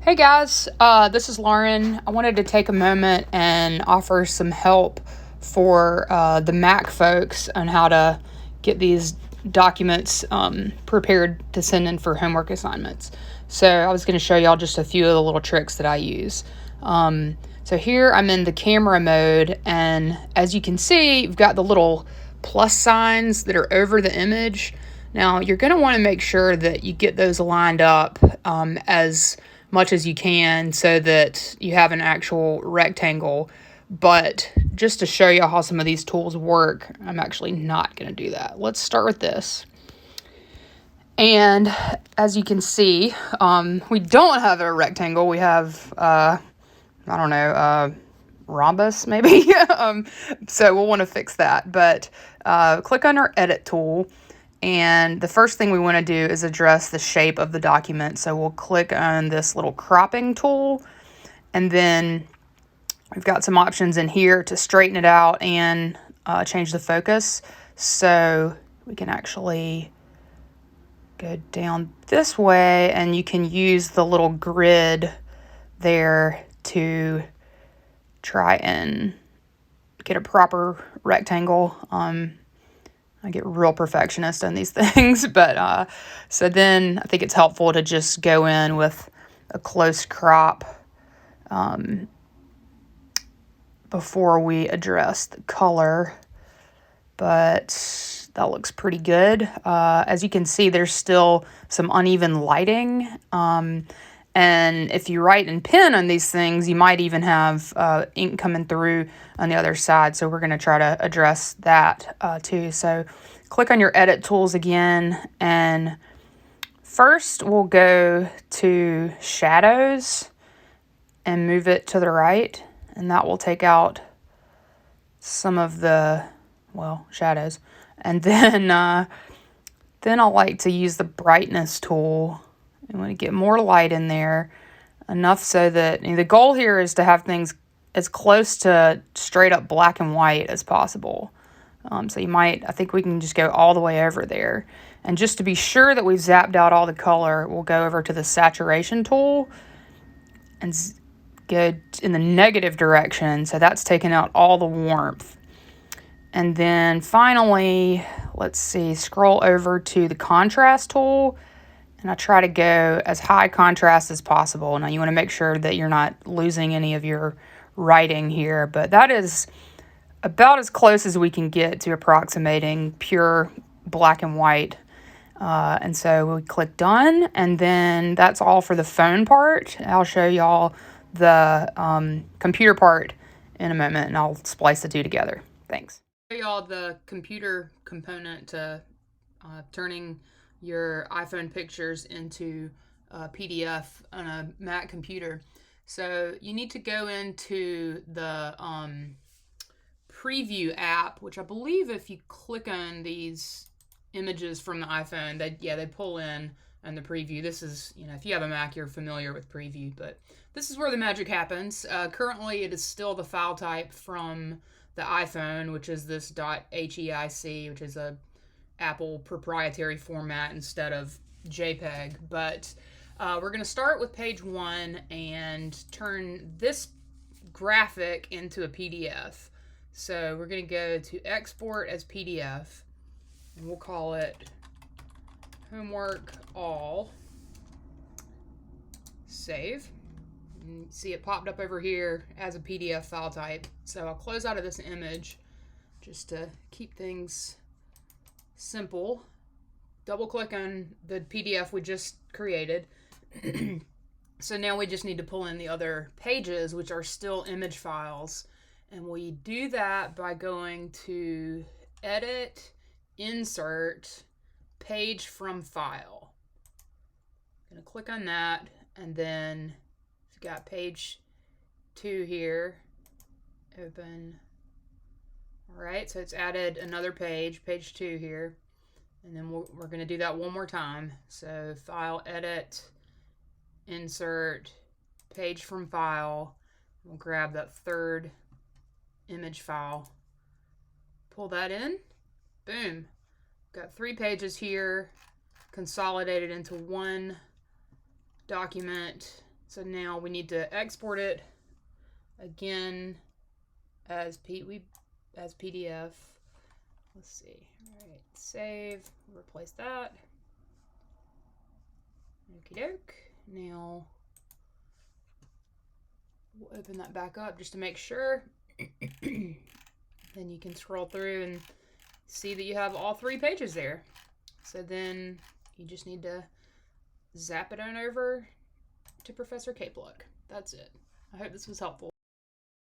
Hey guys, this is Lauren. I wanted to take a moment and offer some help for the Mac folks on how to get these documents prepared to send in for homework assignments. So I was going to show y'all just a few of the little tricks that I use. So here I'm in the camera mode, and as you can see, you've got the little plus signs that are over the image. Now you're going to want to make sure that you get those lined up as much as you can so that you have an actual rectangle. But just to show you how some of these tools work, I'm actually not going to do that. Let's start with this. And as you can see, we don't have a rectangle. We have, rhombus maybe. So we'll want to fix that. But click on our edit tool. And the first thing we want to do is address the shape of the document. So we'll click on this little cropping tool, and then we've got some options in here to straighten it out and change the focus. So we can actually go down this way, and you can use the little grid there to try and get a proper rectangle. I get real perfectionist on these things, but so then I think it's helpful to just go in with a close crop before we address the color. But that looks pretty good. As you can see, there's still some uneven lighting. And if you write in pen on these things, you might even have ink coming through on the other side. So we're going to try to address that too. So click on your edit tools again. And first we'll go to shadows and move it to the right. And that will take out some of the, shadows. And then I like to use the brightness tool. I want to get more light in there, enough so that the goal here is to have things as close to straight up black and white as possible. So I think we can just go all the way over there. And just to be sure that we've zapped out all the color, we'll go over to the saturation tool and go in the negative direction. So that's taking out all the warmth. And then finally, scroll over to the contrast tool. And I try to go as high contrast as possible. Now you want to make sure that you're not losing any of your writing here, but that is about as close as we can get to approximating pure black and white. And so we click done, and then that's all for the phone part. I'll show y'all the computer part in a moment, and I'll splice the two together. Thanks. I'll show y'all the computer component to turning your iPhone pictures into a PDF on a Mac computer. So you need to go into the preview app, which I believe if you click on these images from the iPhone, they pull in the preview. This is, if you have a Mac, you're familiar with preview, but this is where the magic happens. Currently, it is still the file type from the iPhone, which is this .heic, which is a Apple proprietary format instead of JPEG. But we're going to start with page 1 and turn this graphic into a PDF. So we're going to go to export as PDF, and we'll call it homework all. Save. And see it popped up over here as a PDF file type. So I'll close out of this image just to keep things simple. Double click on the PDF we just created. So now we just need to pull in the other pages, which are still image files. And we do that by going to edit, insert, page from file. I'm going to click on that, and then we've got page 2 here. Open. All right, so it's added another page 2 here. And then we're going to do that one more time. So file, edit, insert, page from file. We'll grab that third image file, pull that in, boom. Got 3 pages here, consolidated into one document. So now we need to export it again as PDF. Let's see. All right, save, replace that. Okie doke. Now we'll open that back up just to make sure. Then you can scroll through and see that you have all 3 pages there. So then you just need to zap it on over to Professor Cape Look. That's it. I hope this was helpful.